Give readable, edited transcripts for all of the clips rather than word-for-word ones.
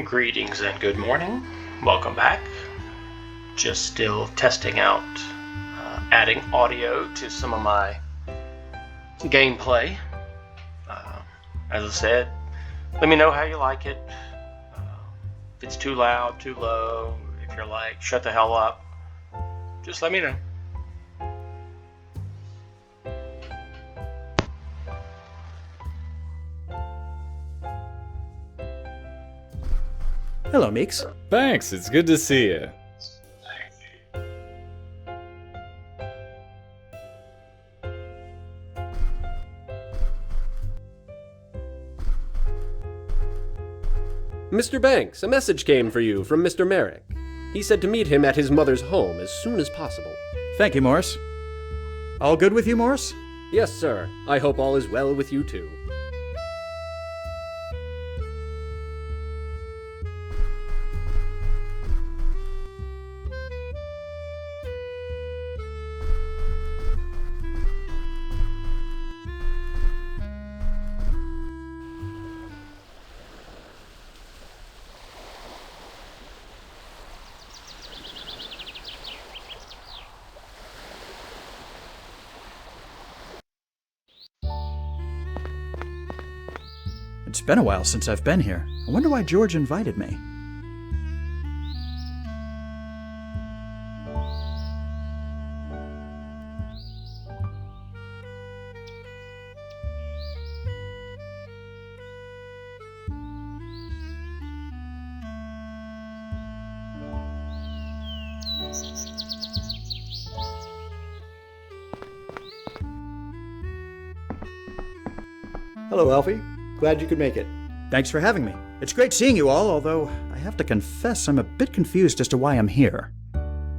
Greetings and good morning. Welcome back. Just still testing out adding audio to some of my gameplay. As I said, let me know how you like it. If it's too loud, too low, if you're like, shut the hell up, just let me know. Hello, Meeks. Thanks, it's good to see you. Mr. Banks, a message came for you from Mr. Merrick. He said to meet him at his mother's home as soon as possible. Thank you, Morris. All good with you, Morris? Yes, sir. I hope all is well with you, too. It's been a while since I've been here. I wonder why George invited me. Hello, Alfie. Glad you could make it. Thanks for having me. It's great seeing you all, although I have to confess I'm a bit confused as to why I'm here.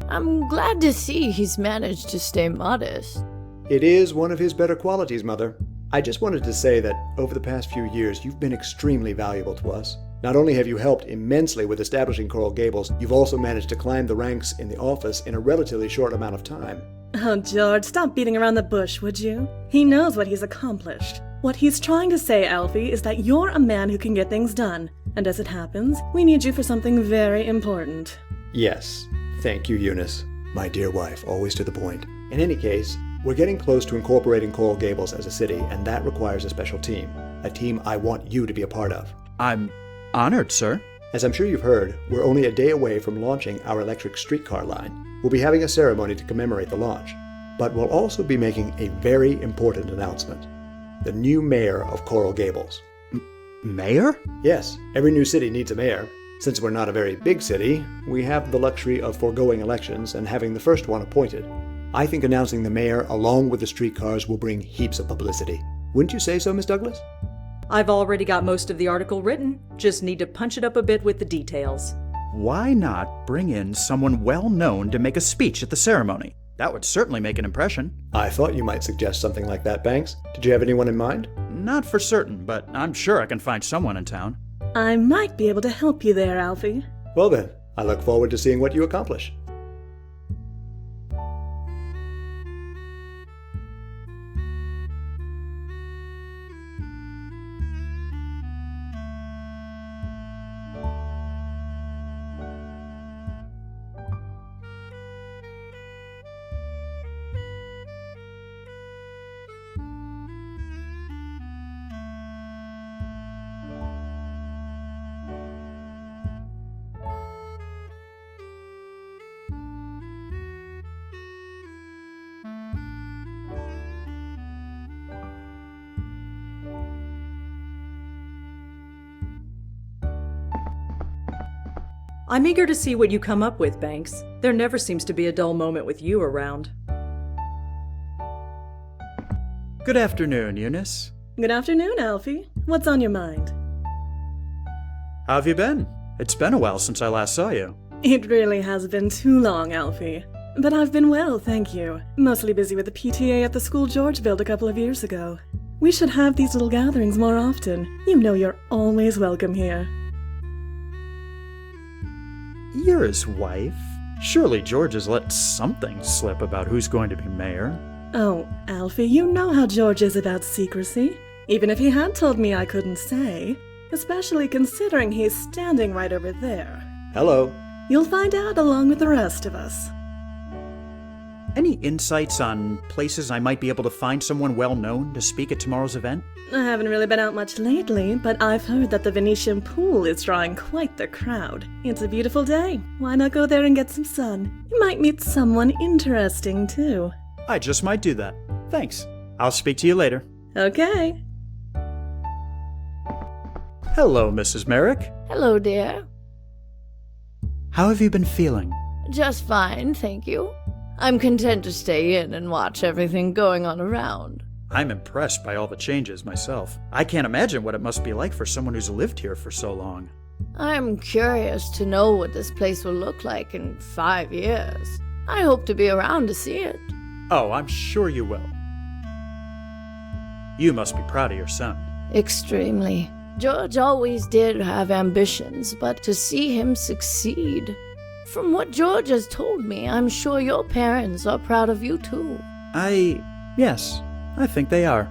I'm glad to see he's managed to stay modest. It is one of his better qualities, Mother. I just wanted to say that over the past few years, you've been extremely valuable to us. Not only have you helped immensely with establishing Coral Gables, you've also managed to climb the ranks in the office in a relatively short amount of time. Oh, George, stop beating around the bush, would you? He knows what he's accomplished. What he's trying to say, Alfie, is that you're a man who can get things done. And as it happens, we need you for something very important. Yes. Thank you, Eunice. My dear wife, always to the point. In any case, we're getting close to incorporating Coral Gables as a city, and that requires a special team. A team I want you to be a part of. I'm honored, sir. As I'm sure you've heard, we're only a day away from launching our electric streetcar line. We'll be having a ceremony to commemorate the launch. But we'll also be making a very important announcement. The new mayor of Coral Gables. Mayor? Yes, every new city needs a mayor. Since we're not a very big city, we have the luxury of foregoing elections and having the first one appointed. I think announcing the mayor along with the streetcars will bring heaps of publicity. Wouldn't you say so, Miss Douglas? I've already got most of the article written, just need to punch it up a bit with the details. Why not bring in someone well-known to make a speech at the ceremony? That would certainly make an impression. I thought you might suggest something like that, Banks. Did you have anyone in mind? Not for certain, but I'm sure I can find someone in town. I might be able to help you there, Alfie. Well then, I look forward to seeing what you accomplish. I'm eager to see what you come up with, Banks. There never seems to be a dull moment with you around. Good afternoon, Eunice. Good afternoon, Alfie. What's on your mind? How have you been? It's been a while since I last saw you. It really has been too long, Alfie. But I've been well, thank you. Mostly busy with the PTA at the school George built a couple of years ago. We should have these little gatherings more often. You know you're always welcome here. You're his wife. Surely George has let something slip about who's going to be mayor. Oh, Alfie, you know how George is about secrecy. Even if he had told me I couldn't say. especially considering he's standing right over there. Hello. You'll find out along with the rest of us. Any insights on places I might be able to find someone well-known to speak at tomorrow's event? I haven't really been out much lately, but I've heard that the Venetian pool is drawing quite the crowd. It's a beautiful day. Why not go there and get some sun? You might meet someone interesting, too. I just might do that. Thanks. I'll speak to you later. Okay. Hello, Mrs. Merrick. Hello, dear. How have you been feeling? Just fine, thank you. I'm content to stay in and watch everything going on around. I'm impressed by all the changes myself. I can't imagine what it must be like for someone who's lived here for so long. I'm curious to know what this place will look like in 5 years. I hope to be around to see it. Oh, I'm sure you will. You must be proud of your son. Extremely. George always did have ambitions, but to see him succeed... From what George has told me, I'm sure your parents are proud of you too. Yes, I think they are.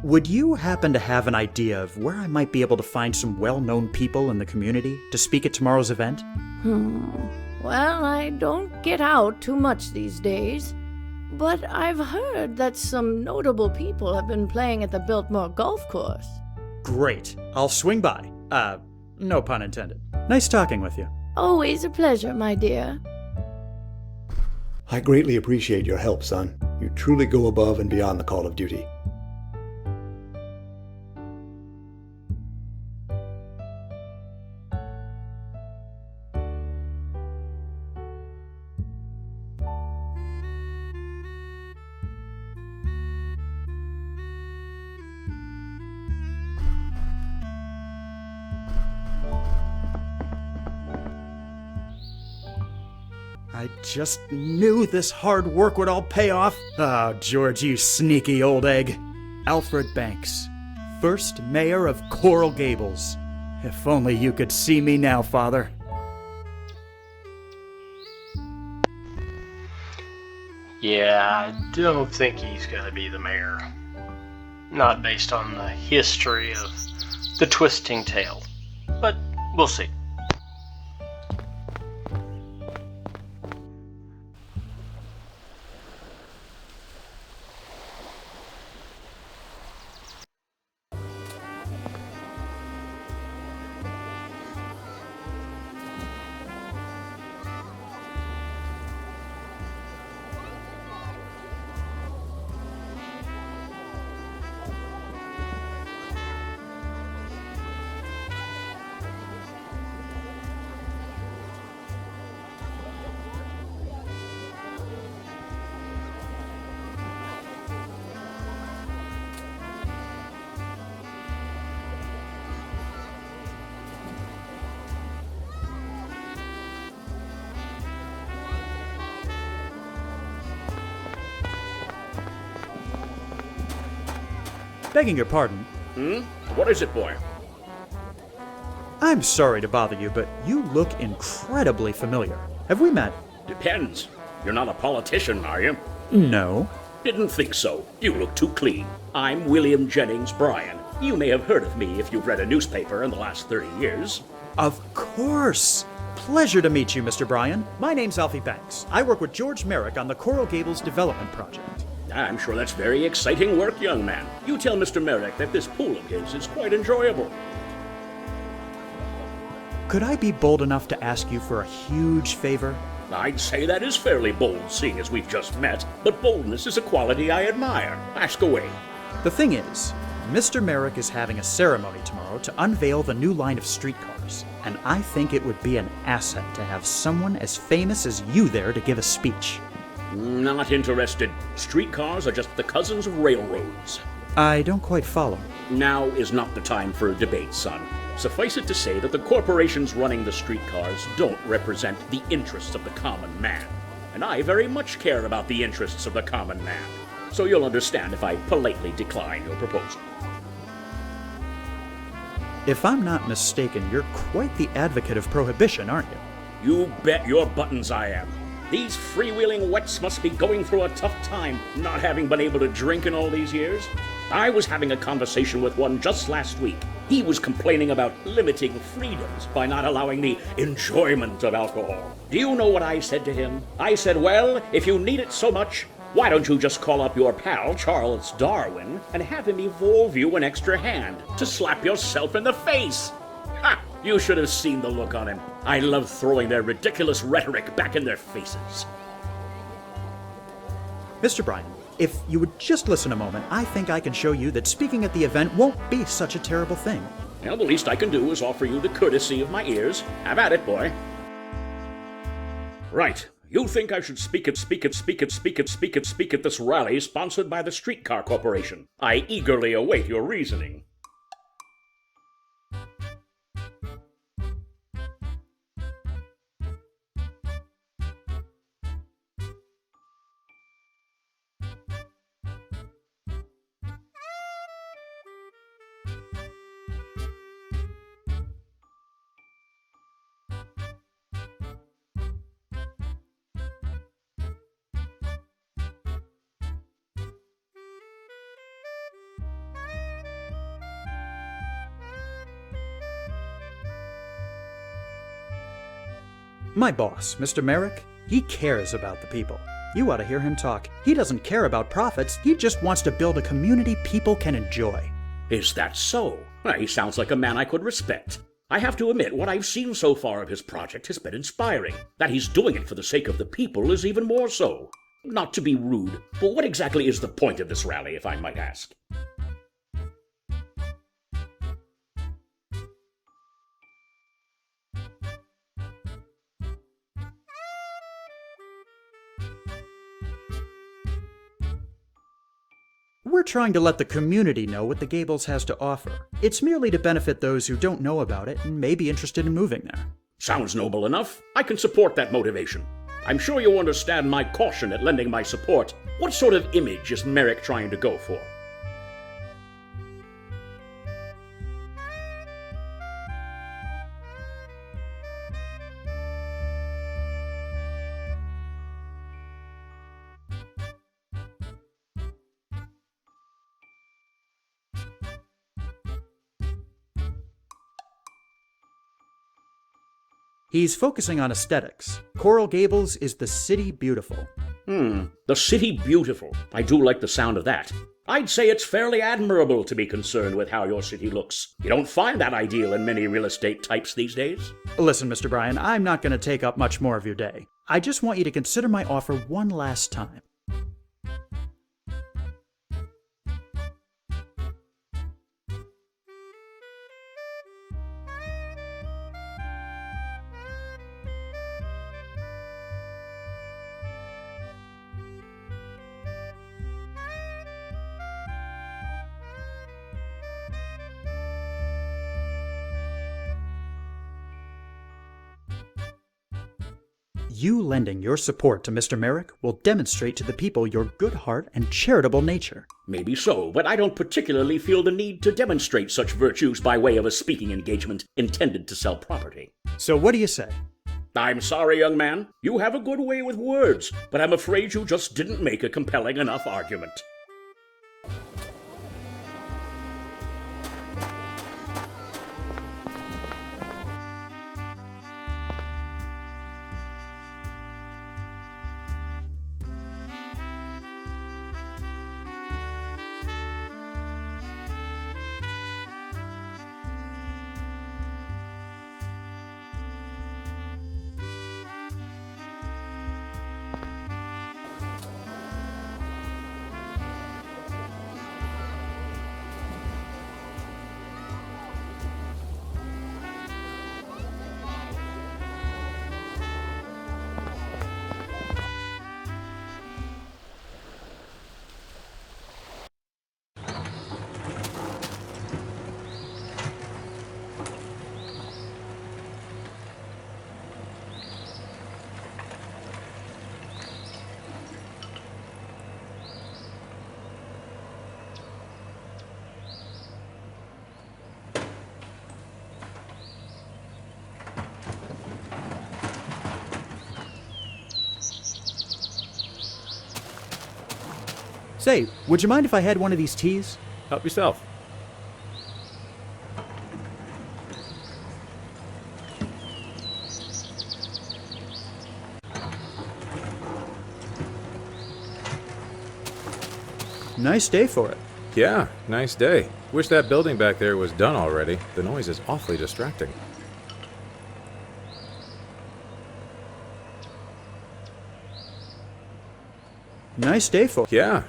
Would you happen to have an idea of where I might be able to find some well-known people in the community to speak at tomorrow's event? Well, I don't get out too much these days, but I've heard that some notable people have been playing at the Biltmore golf course. Great. I'll swing by. No pun intended. Nice talking with you. Always a pleasure, my dear. I greatly appreciate your help, son. You truly go above and beyond the call of duty. I just knew this hard work would all pay off. Oh, George, you sneaky old egg. Alfred Banks, first mayor of Coral Gables. If only you could see me now, Father. Yeah, I don't think he's gonna be the mayor. Not based on the history of the twisting tale. But we'll see. Begging your pardon. What is it, boy? I'm sorry to bother you, but you look incredibly familiar. Have we met? Depends. You're not a politician, are you? No. Didn't think so. You look too clean. I'm William Jennings Bryan. You may have heard of me if you've read a newspaper in the last 30 years. Of course. Pleasure to meet you, Mr. Bryan. My name's Alfie Banks. I work with George Merrick on the Coral Gables Development Project. I'm sure that's very exciting work, young man. You tell Mr. Merrick that this pool of his is quite enjoyable. Could I be bold enough to ask you for a huge favor? I'd say that is fairly bold, seeing as we've just met, but boldness is a quality I admire. Ask away. The thing is, Mr. Merrick is having a ceremony tomorrow to unveil the new line of streetcars, and I think it would be an asset to have someone as famous as you there to give a speech. Not interested. Streetcars are just the cousins of railroads. I don't quite follow. Now is not the time for a debate, son. Suffice it to say that the corporations running the streetcars don't represent the interests of the common man. And I very much care about the interests of the common man. So you'll understand if I politely decline your proposal. If I'm not mistaken, you're quite the advocate of prohibition, aren't you? You bet your buttons I am. These freewheeling wets must be going through a tough time, not having been able to drink in all these years. I was having a conversation with one just last week. He was complaining about limiting freedoms by not allowing the enjoyment of alcohol. Do you know what I said to him? I said, well, if you need it so much, why don't you just call up your pal, Charles Darwin, and have him evolve you an extra hand to slap yourself in the face? Ha! You should have seen the look on him. I love throwing their ridiculous rhetoric back in their faces. Mr. Bryan, if you would just listen a moment, I think I can show you that speaking at the event won't be such a terrible thing. Well, the least I can do is offer you the courtesy of my ears. Have at it, boy. Right. You think I should speak at this rally sponsored by the Streetcar Corporation. I eagerly await your reasoning. My boss, Mr. Merrick, he cares about the people. You ought to hear him talk. He doesn't care about profits. He just wants to build a community people can enjoy. Is that so? He sounds like a man I could respect. I have to admit, what I've seen so far of his project has been inspiring. That he's doing it for the sake of the people is even more so. Not to be rude, but what exactly is the point of this rally, if I might ask? We're trying to let the community know what the Gables has to offer. It's merely to benefit those who don't know about it and may be interested in moving there. Sounds noble enough. I can support that motivation. I'm sure you understand my caution at lending my support. What sort of image is Merrick trying to go for? He's focusing on aesthetics. Coral Gables is the city beautiful. The city beautiful. I do like the sound of that. I'd say it's fairly admirable to be concerned with how your city looks. You don't find that ideal in many real estate types these days. Listen, Mr. Bryan, I'm not going to take up much more of your day. I just want you to consider my offer one last time. You lending your support to Mr. Merrick will demonstrate to the people your good heart and charitable nature. Maybe so, but I don't particularly feel the need to demonstrate such virtues by way of a speaking engagement intended to sell property. So what do you say? I'm sorry, young man. You have a good way with words, but I'm afraid you just didn't make a compelling enough argument. Say, would you mind if I had one of these teas? Help yourself. Nice day for it. Yeah, nice day. Wish that building back there was done already. The noise is awfully distracting. Nice day for it. Yeah.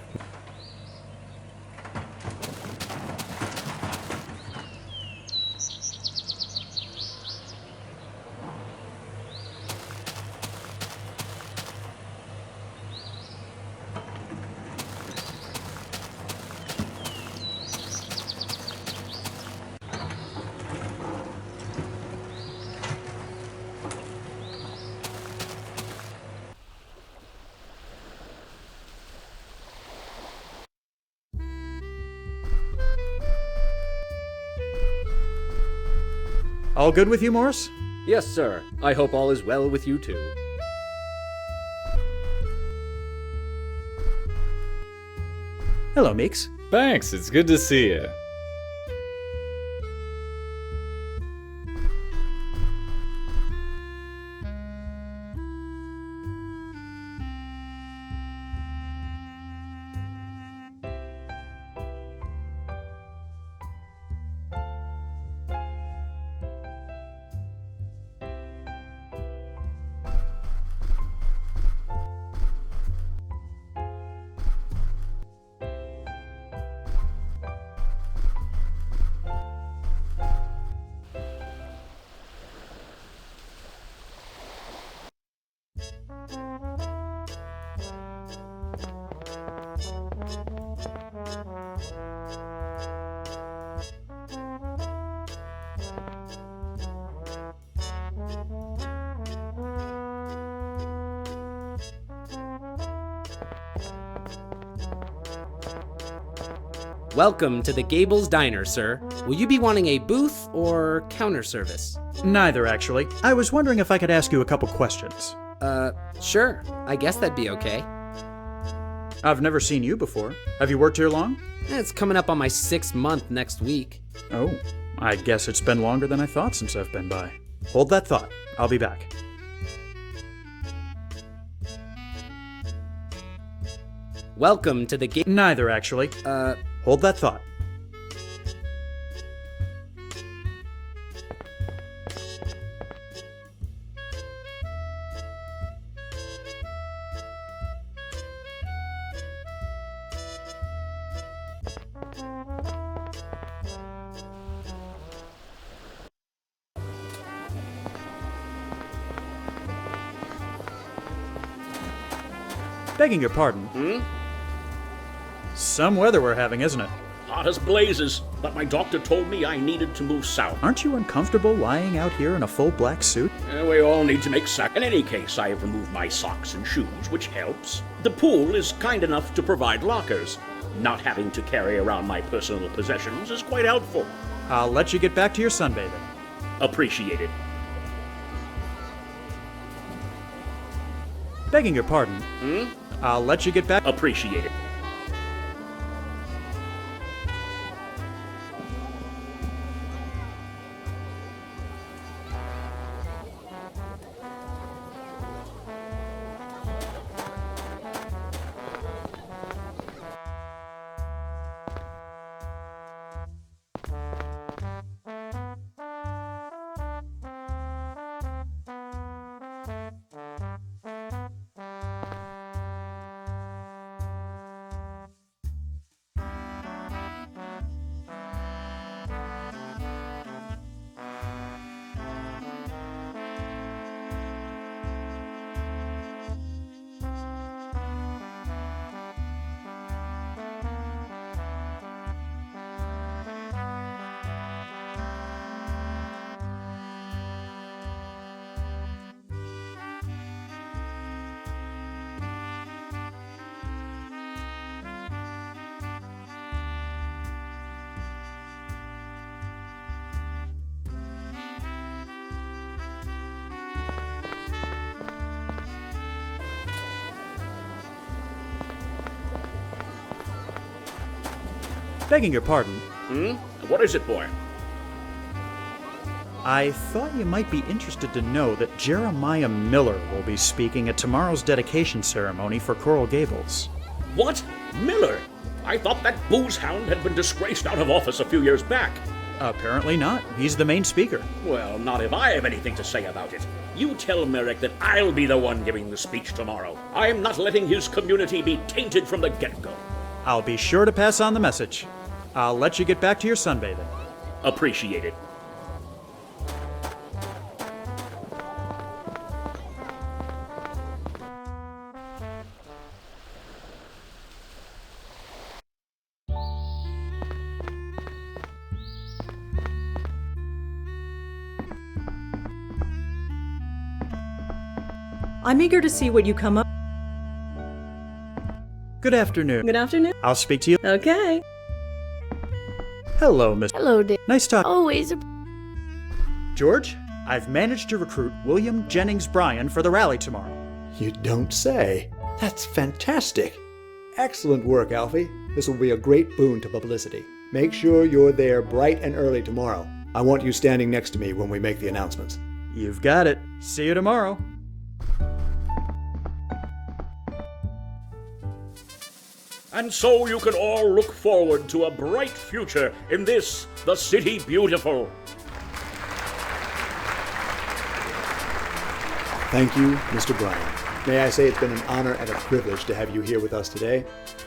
All good with you, Morris? Yes, sir. I hope all is well with you, too. Hello, Meeks. Thanks, it's good to see you. Welcome to the Gables Diner, sir. Will you be wanting a booth or counter service? Neither, actually. I was wondering if I could ask you a couple questions. Sure. I guess that'd be okay. I've never seen you before. Have you worked here long? It's coming up on my 6th month next week. Oh, I guess it's been longer than I thought since I've been by. Hold that thought. I'll be back. Welcome to the Neither, actually. Hold that thought. Begging your pardon. Some weather we're having, isn't it? Hot as blazes, but my doctor told me I needed to move south. Aren't you uncomfortable lying out here in a full black suit? We all need to make sack. In any case, I have removed my socks and shoes, which helps. The pool is kind enough to provide lockers. Not having to carry around my personal possessions is quite helpful. I'll let you get back to your sunbathing. Appreciated. Begging your pardon. I'll let you get back. Appreciated. Begging your pardon, What is it, boy? I thought you might be interested to know that Jeremiah Miller will be speaking at tomorrow's dedication ceremony for Coral Gables. What? Miller? I thought that booze hound had been disgraced out of office a few years back. Apparently not. He's the main speaker. Well, not if I have anything to say about it. You tell Merrick that I'll be the one giving the speech tomorrow. I'm not letting his community be tainted from the get-go. I'll be sure to pass on the message. I'll let you get back to your sunbathing. Appreciate it. I'm eager to see what you come up. Good afternoon. Good afternoon. I'll speak to you. Okay. Hello, Miss. Hello, dear. Nice talk. Always a... George, I've managed to recruit William Jennings Bryan for the rally tomorrow. You don't say. That's fantastic. Excellent work, Alfie. This will be a great boon to publicity. Make sure you're there bright and early tomorrow. I want you standing next to me when we make the announcements. You've got it. See you tomorrow. And so you can all look forward to a bright future in this, the City Beautiful. Thank you, Mr. Bryan. May I say it's been an honor and a privilege to have you here with us today.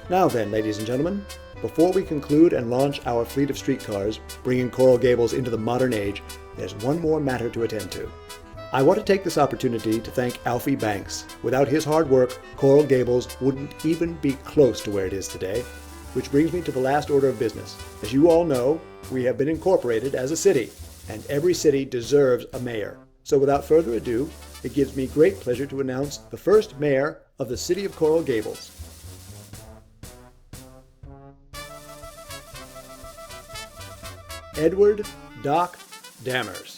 Now then, ladies and gentlemen, before we conclude and launch our fleet of streetcars, bringing Coral Gables into the modern age, there's one more matter to attend to. I want to take this opportunity to thank Alfie Banks. Without his hard work, Coral Gables wouldn't even be close to where it is today. Which brings me to the last order of business. As you all know, we have been incorporated as a city, and every city deserves a mayor. So without further ado, it gives me great pleasure to announce the first mayor of the city of Coral Gables. Edward Doc Dammers.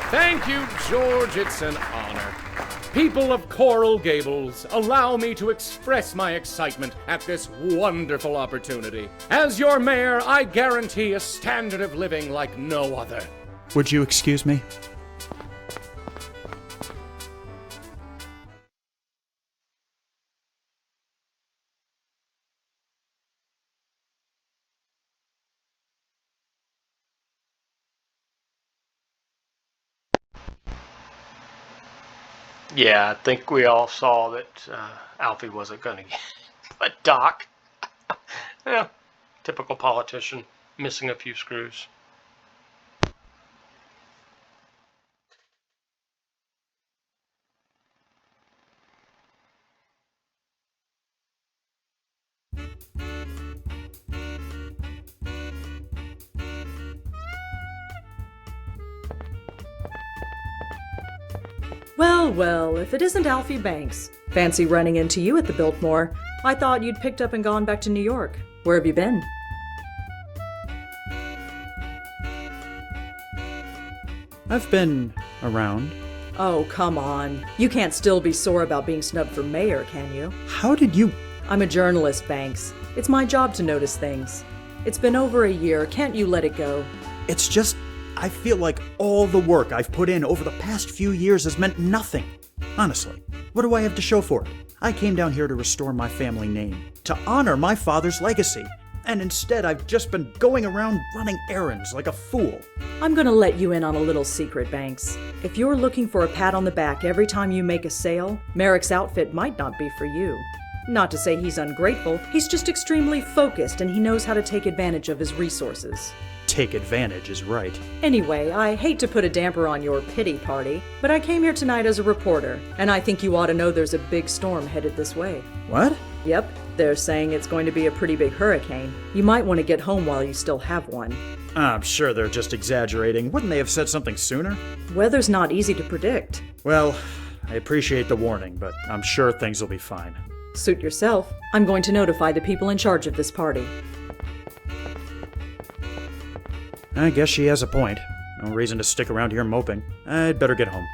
Thank you, George. It's an honor. People of Coral Gables, allow me to express my excitement at this wonderful opportunity. As your mayor, I guarantee a standard of living like no other. Would you excuse me? Yeah, I think we all saw that Alfie wasn't going to get. But Doc, yeah, typical politician, missing a few screws. Well, well, if it isn't Alfie Banks. Fancy running into you at the Biltmore. I thought you'd picked up and gone back to New York. Where have you been? I've been around. Oh, come on. You can't still be sore about being snubbed for mayor, can you? How did you... I'm a journalist, Banks. It's my job to notice things. It's been over a year. Can't you let it go? It's just... I feel like all the work I've put in over the past few years has meant nothing. Honestly, what do I have to show for it? I came down here to restore my family name, to honor my father's legacy. And instead, I've just been going around running errands like a fool. I'm gonna let you in on a little secret, Banks. If you're looking for a pat on the back every time you make a sale, Merrick's outfit might not be for you. Not to say he's ungrateful, he's just extremely focused and he knows how to take advantage of his resources. Take advantage is right. Anyway, I hate to put a damper on your pity party, but I came here tonight as a reporter, and I think you ought to know there's a big storm headed this way. What? Yep, they're saying it's going to be a pretty big hurricane. You might want to get home while you still have one. I'm sure they're just exaggerating. Wouldn't they have said something sooner? Weather's not easy to predict. Well, I appreciate the warning, but I'm sure things will be fine. Suit yourself. I'm going to notify the people in charge of this party. I guess she has a point. No reason to stick around here moping. I'd better get home.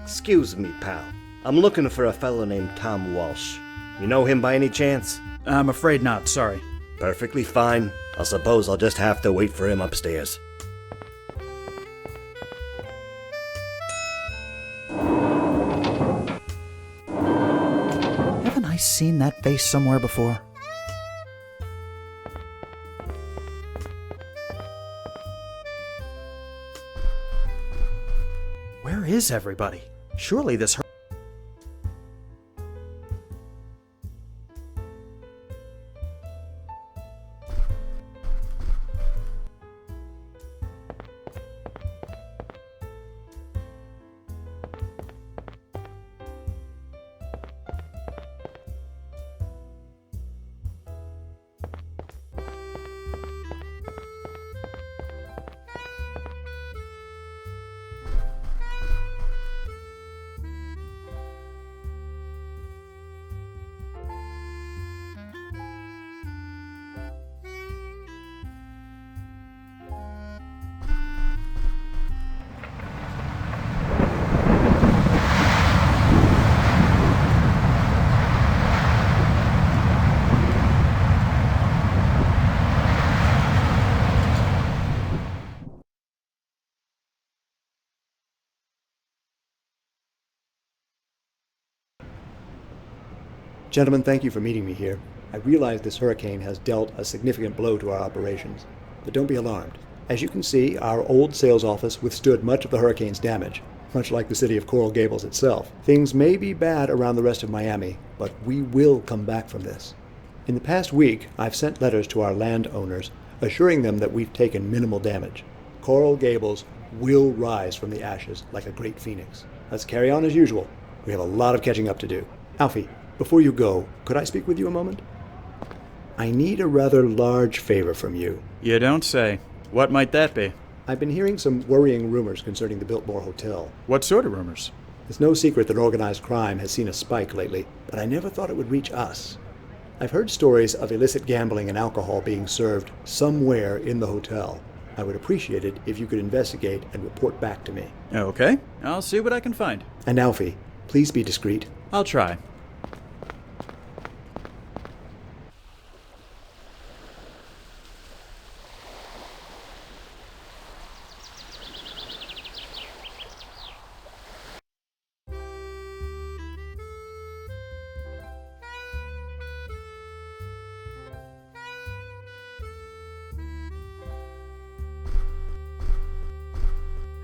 Excuse me, pal. I'm looking for a fellow named Tom Walsh. You know him by any chance? I'm afraid not, sorry. Perfectly fine. I suppose I'll just have to wait for him upstairs. Haven't I seen that face somewhere before? Where is everybody? Surely this... Gentlemen, thank you for meeting me here. I realize this hurricane has dealt a significant blow to our operations, but don't be alarmed. As you can see, our old sales office withstood much of the hurricane's damage, much like the city of Coral Gables itself. Things may be bad around the rest of Miami, but we will come back from this. In the past week, I've sent letters to our landowners assuring them that we've taken minimal damage. Coral Gables will rise from the ashes like a great phoenix. Let's carry on as usual. We have a lot of catching up to do. Alfie, before you go, could I speak with you a moment? I need a rather large favor from you. You don't say. What might that be? I've been hearing some worrying rumors concerning the Biltmore Hotel. What sort of rumors? It's no secret that organized crime has seen a spike lately, but I never thought it would reach us. I've heard stories of illicit gambling and alcohol being served somewhere in the hotel. I would appreciate it if you could investigate and report back to me. Okay, I'll see what I can find. And Alfie, please be discreet. I'll try.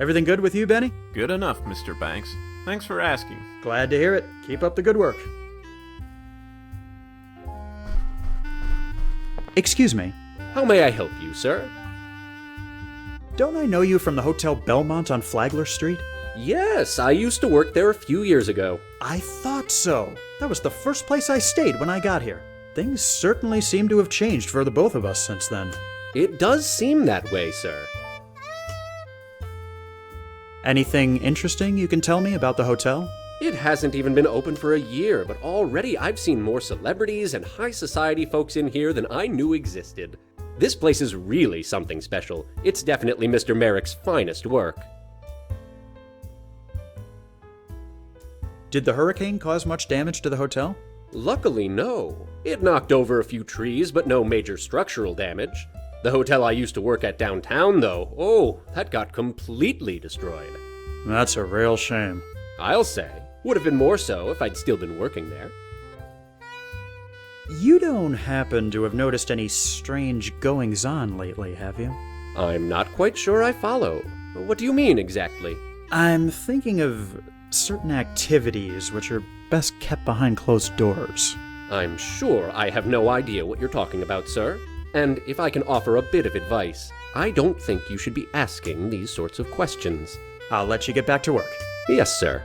Everything good with you, Benny? Good enough, Mr. Banks. Thanks for asking. Glad to hear it. Keep up the good work. Excuse me. How may I help you, sir? Don't I know you from the Hotel Belmont on Flagler Street? Yes, I used to work there a few years ago. I thought so. That was the first place I stayed when I got here. Things certainly seem to have changed for the both of us since then. It does seem that way, sir. Anything interesting you can tell me about the hotel? It hasn't even been open for a year, but already I've seen more celebrities and high society folks in here than I knew existed. This place is really something special. It's definitely Mr. Merrick's finest work. Did the hurricane cause much damage to the hotel? Luckily, no. It knocked over a few trees, but no major structural damage. The hotel I used to work at downtown, though, oh, that got completely destroyed. That's a real shame. I'll say. Would have been more so if I'd still been working there. You don't happen to have noticed any strange goings-on lately, have you? I'm not quite sure I follow. What do you mean, exactly? I'm thinking of certain activities which are best kept behind closed doors. I'm sure I have no idea what you're talking about, sir. And if I can offer a bit of advice, I don't think you should be asking these sorts of questions. I'll let you get back to work. Yes, sir.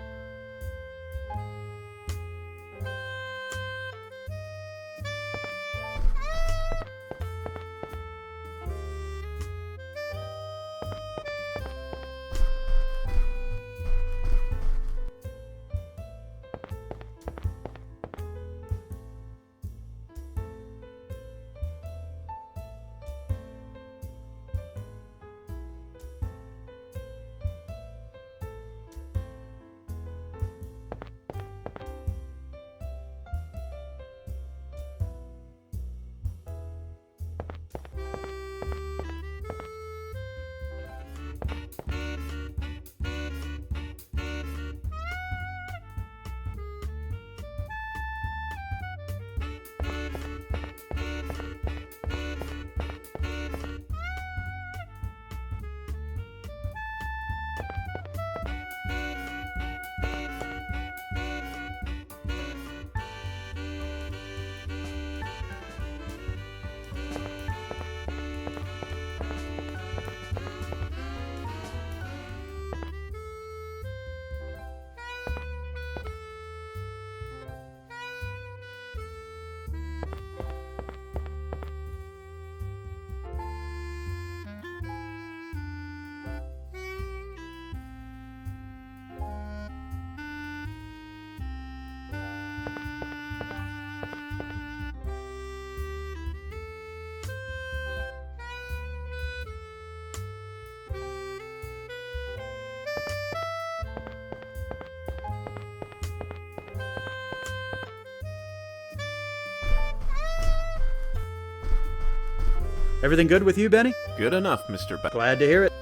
Everything good with you, Benny? Good enough, Mr. Banks. Glad to hear it.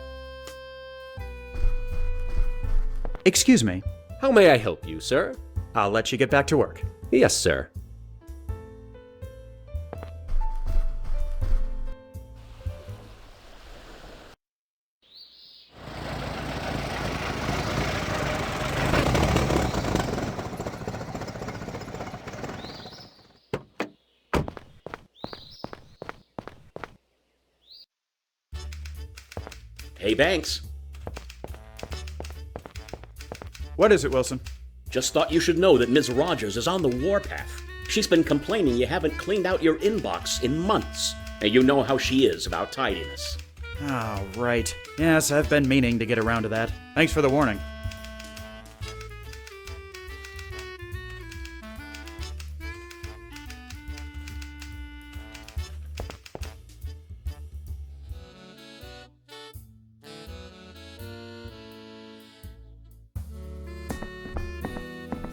Excuse me. How may I help you, sir? I'll let you get back to work. Yes, sir. Hey, Banks. What is it, Wilson? Just thought you should know that Ms. Rogers is on the warpath. She's been complaining you haven't cleaned out your inbox in months. And you know how she is about tidiness. Oh, right. Yes, I've been meaning to get around to that. Thanks for the warning.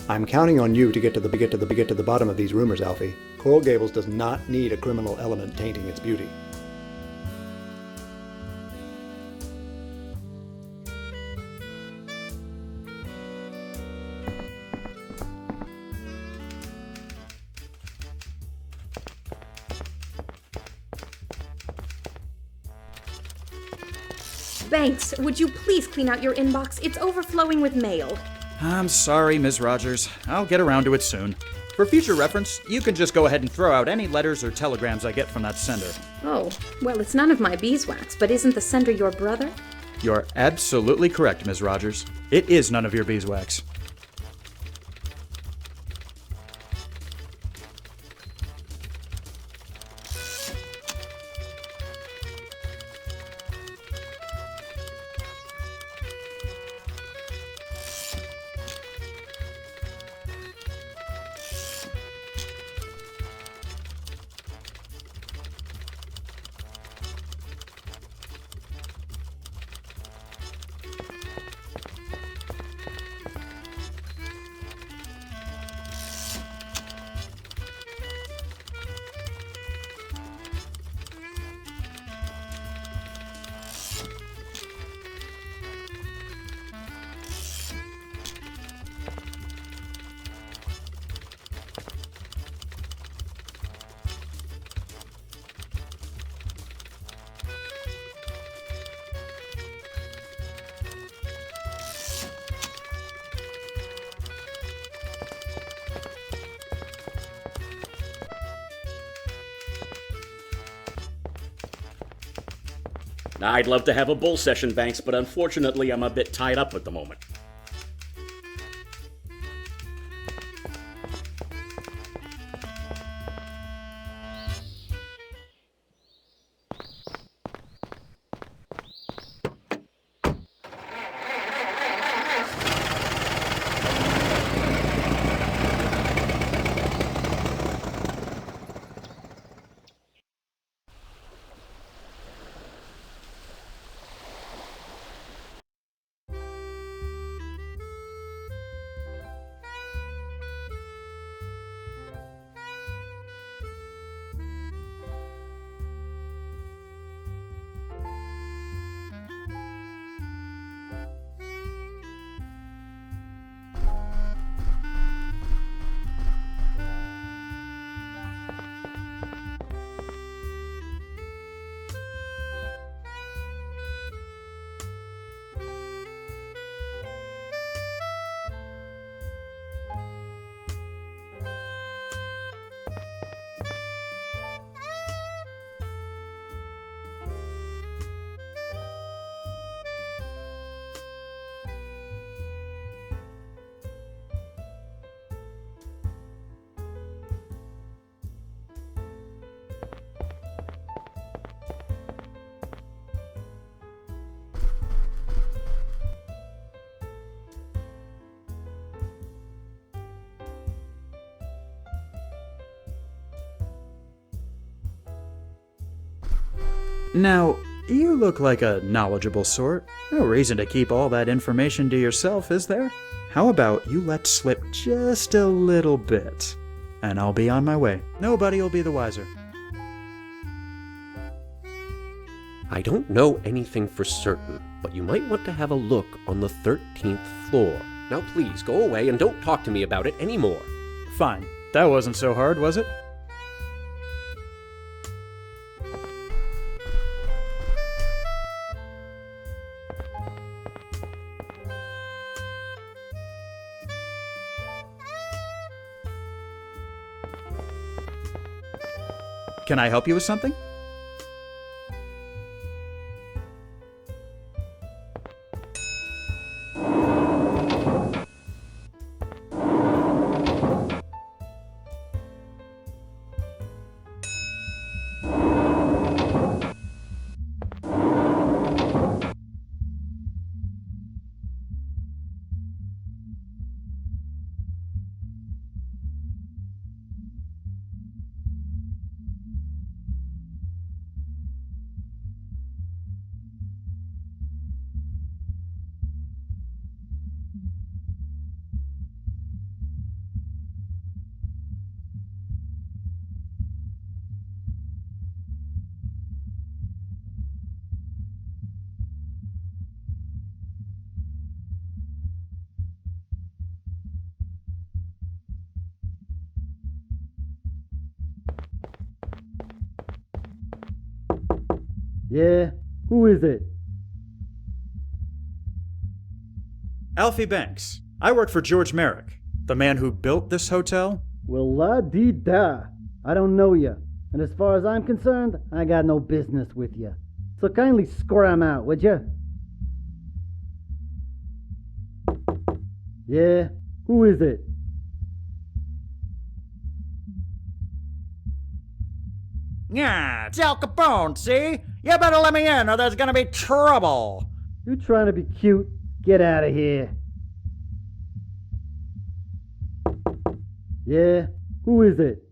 I'm counting on you to get to the bottom of these rumors, Alfie. Coral Gables does not need a criminal element tainting its beauty. Banks, would you please clean out your inbox? It's overflowing with mail. I'm sorry, Ms. Rogers. I'll get around to it soon. For future reference, you can just go ahead and throw out any letters or telegrams I get from that sender. Oh, well, it's none of my beeswax, but isn't the sender your brother? You're absolutely correct, Ms. Rogers. It is none of your beeswax. I'd love to have a bull session, Banks, but unfortunately I'm a bit tied up at the moment. Now, you look like a knowledgeable sort. No reason to keep all that information to yourself, is there? How about you let slip just a little bit, and I'll be on my way. Nobody will be the wiser. I don't know anything for certain, but you might want to have a look on the 13th floor. Now please, go away and don't talk to me about it anymore. Fine. That wasn't so hard, was it? Can I help you with something? Yeah? Who is it? Alfie Banks. I work for George Merrick, the man who built this hotel. Well, la-dee-da. I don't know you. And as far as I'm concerned, I got no business with you. So kindly scram out, would you? Yeah? Who is it? Yeah, it's Al Capone, see? You better let me in or there's gonna be trouble. You trying to be cute? Get out of here. Yeah? Who is it?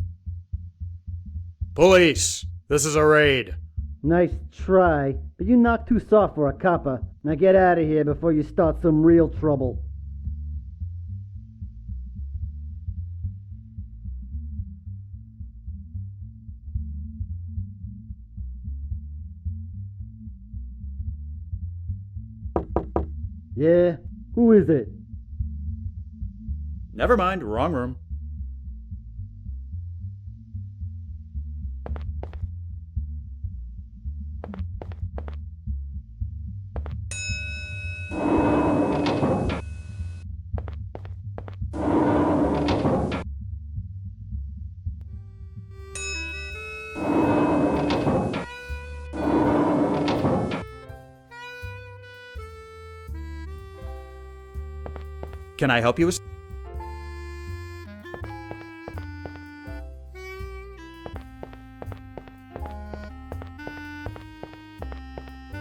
Police! This is a raid. Nice try, but you knocked too soft for a copper. Now get out of here before you start some real trouble. Yeah? Who is it? Never mind, wrong room. Can I help you with...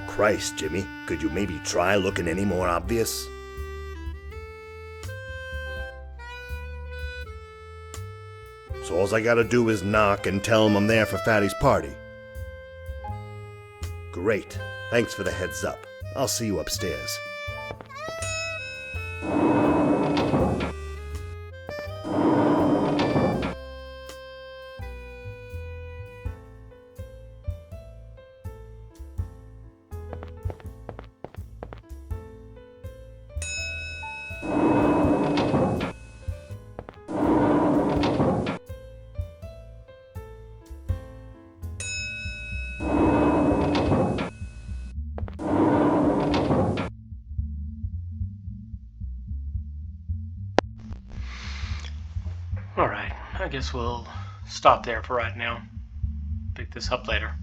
Christ, Jimmy, could you maybe try looking any more obvious? So all I gotta do is knock and tell him I'm there for Fatty's party. Great. Thanks for the heads up. I'll see you upstairs. Alright, I guess we'll stop there for right now. Pick this up later.